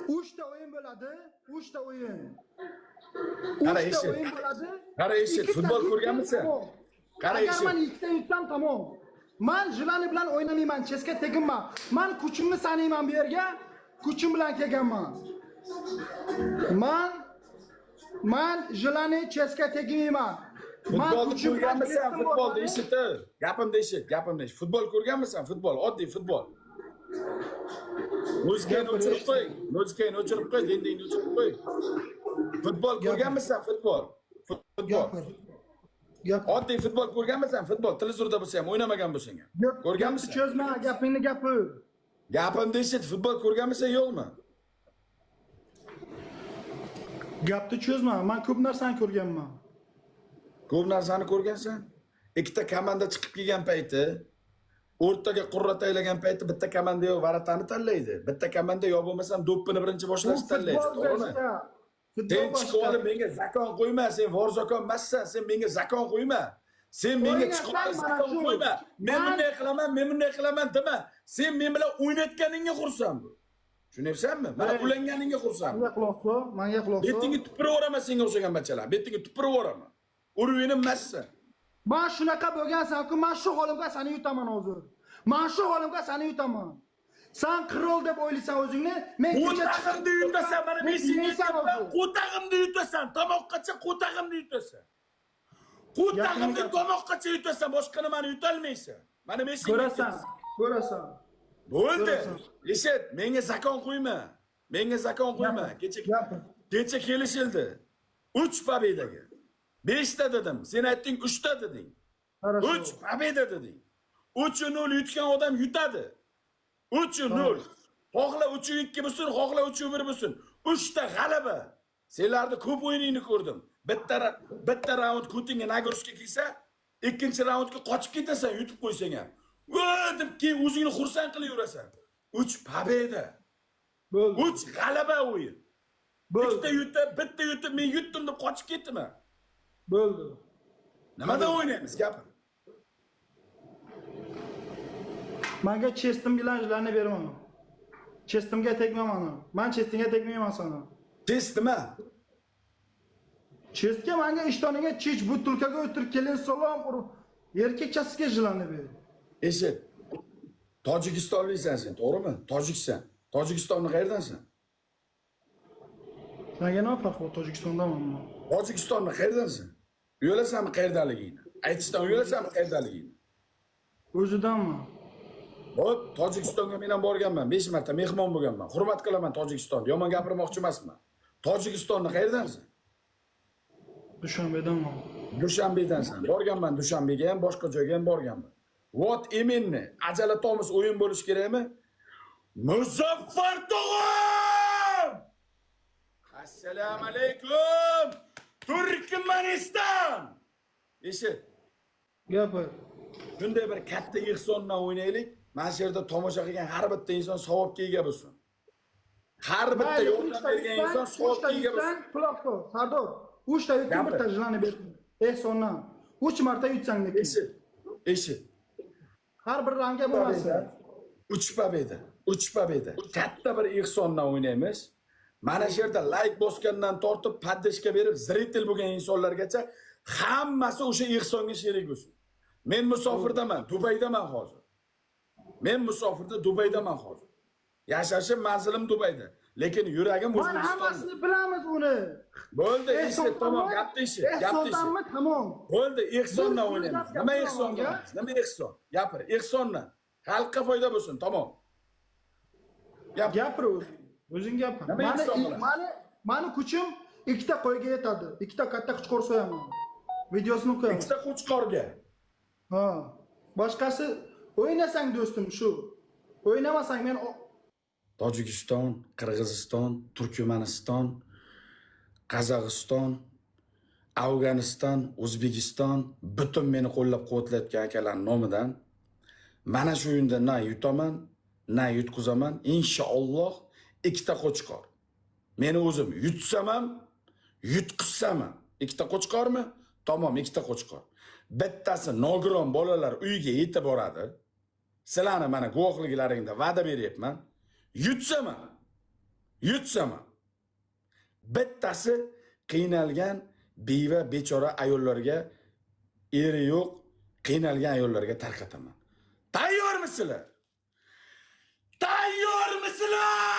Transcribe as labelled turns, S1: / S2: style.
S1: 3 ta o'yin bo'ladi. 3 ta o'yin.
S2: Qara
S1: 3 ta
S2: eshit.
S1: o'yin bo'ladi.
S2: Qara eshit,
S1: Ikkita
S2: futbol
S1: yutsam
S2: ko'rganmisan?
S1: tamom.
S2: Qara
S1: Agar
S2: eshit.
S1: men 2 ta yutsam tamom. Men Jilani bilan o'ynamayman, chesga teginman. Men kuchimni sanayman bu yerga. Kuchim bilan kelganman. Men Jilani chesga tegmayman.
S2: Futbolni ko'rganmisan? Futbolni eshitib. Gapimni eshit. Futbol ko'rganmisan? Futbol, oddiy futbol. Muzikani o'chirib qo'y. Muzikani o'chirib qo'y, dendingni o'chirib qo'y. Futbol ko'rganmisan? Futbol. Oddiy futbol ko'rganmisan? Futbol televizorda bo'lsa ham, o'ynamagan bo'lsang ham. Ko'rganmisan?
S1: Cho'zma, gapingni gapir.
S2: Gapimni eshit. Futbol ko'rganmisan yo'qmi?
S1: Gapni cho'zma. Men ko'p narsani ko'rganman.
S2: Ko'p narsani ko'rgansan? Ikkita komanda chiqib kelgan payti, o'rtaga qurra taylagan payti bitta komanda yo varatani tanlaydi. Bitta komanda yo bo'lmasam do'ppini birinchi boshlashni tanlaydi. To'g'rimi? Sen chiqib olib menga zakon qo'yma, sen vorzakon emassan, sen menga zakon qo'yma. Sen menga chiqib olib zakon qo'yma. Men bunday qilaman dema. Sen men bilan o'ynatganingga xursand bu. Tushunyapsanmi? Mana ulanganingga xursand.
S1: Menga quloq sol.
S2: Betingga tupiraveraman senga o'xshagan bachalar. Betingga tupiraveraman. Uruvini emassan.
S1: Men shunaqa bo'lgansan-ku, men shu holimga seni yutaman hozir. Men shu holimga seni yutaman. Sen qirol deb o'ylaysan o'zingni, men
S2: qo'tag'imni yutasan, mana men senga qo'tag'imni yutasan, tomoqqacha qo'tag'imni yutasan. Qo'tag'imni tomoqqacha yutasan, boshqa nimani yutolmaysan. Mana men senga
S1: ko'rasan.
S2: Bo'ldi. Eshit, menga zakon qo'yma. Menga zakon qo'yma. Kecha kelishildi. 3 pobedaga. 5 ta dedim. Sen aytding 3 ta deding. 3 pobeda deding. 3-0 yutgan odam yutadi. 3-0. Xohla 3-2 bo'lsin, xohla 3-1 bo'lsin. 3 ta g'alaba. Senlarni ko'p o'yiningni ko'rdim. Bitta raund ko'tingga nagruska kelsa, ikkinchi raundga qochib ketasan, yutib qo'ysang ham. Deb keyin o'zingni xursand qilib yurasan. 3 pobeda. Bo'ldi. 3 g'alaba o'yin. Bitta yutib, men yutdim deb qochib ketdimmi?
S1: Bo'ldi.
S2: Nimadan o'ynaymiz, gapir.
S1: Menga chestim bilan Jilani berman. Chestimga tegmayman. Men chestingga tegmayman sana.
S2: Chest nima?
S1: Chestga menga ishtoniga chech butulkaga o'tirib kelin salom urib, erkakchasiga Jilani ber.
S2: Eshit. Tojikistonliksan sen, to'g'rimi? Tojiksan. Tojikistonni qayerdansan?
S1: Menga nima farqi bor Tojikistondaman men.
S2: Tojikistonni qayerdansan? Uyalasanmi qayerdaligingni? Aytishdan uyalasanmi qayerdaligingni?
S1: O'zidanman.
S2: Hop, Tojikistonga men ham borganman, 5 marta mehmon bo'lganman. Hurmat qilaman Tojikistonni. Yomon gapirmoqchi emasman. Tojikistonni qayerdansan?
S1: Dushanbedanman.
S2: Dushanbedansan. Borganman Dushanbega ham, boshqa joyga ham borganman. Vot iminni ajala tomis o'yin bo'lish kerakmi? Muzaffar tog'am! Assalomu alaykum! Turkmaniston! Eshit.
S1: Gapir.
S2: Bunday bir katta ehsondan o'ynaylik. Mana shu yerda tomosha qilgan har bitta inson savobga ega bo'lsin. Har bitta yordam bergan inson savobga ega bo'lsin.
S1: Quloq sol, Sardor. 3 ta yutib bitta Jilani ber. Ehsondan. 3 marta yutsang lekin.
S2: Eshit.
S1: Har bir rangga bo'lmasin.
S2: 3 pobeda. 3 pobeda. Katta bir ehsondan o'ynaymiz. Mana shu yerda like bosgandan tortib, paddeshga berib, zritel bo'lgan insonlargacha hammasi o'sha ehsonga sherik bo'lsin. Men musofirdaman, Dubaydaman hozir. Men musofirda Dubaydaman hozir. Yashashim manzilim Dubayda, lekin yuragim O'zbekistonda.
S1: Mana hammasini bilamiz uni.
S2: Bo'ldi, eshit, tamom, gapni eshit,
S1: Ehsondanmi? Tamom.
S2: Bo'ldi, ehsondan o'ynaymiz. Nima ehson? Nima ehson? Gapir, ehsondan. Xalqqa foyda bo'lsin, tamom.
S1: Gapir o'zing gapir. Mani kuchim 2 ta qo'yga yetadi. 2 ta katta qo'chqor so'yaman. Videosini qo'yaman.
S2: 2 ta qo'chqorga.
S1: Ha. Boshqasi o'ynasang do'stim shu. O'ynamasang men
S2: Tojikiston, Qirg'iziston, Turkmaniston, Qozog'iston, Afg'oniston, O'zbekiston butun meni qo'llab-quvvatlayotgan akalar nomidan mana shu o'yinda na yutaman, na yutqizaman. Inshaalloh 2 ta qo'chqor. Meni o'zim yutsam ham, yutqizsam ham 2 ta qo'chqormi? Tamom, 2 ta qo'chqor. Bittasi nogiron bolalar uyiga yetib boradi. Sizlarni mana guvohliklaringda va'da beryapman. Yutsam ham, yutsaman. Bittasi qiynalgan beva bechora ayollarga, eri yo'q, qiynalgan ayollarga tarqataman. Tayyormisizlar? Tayyormisizlar?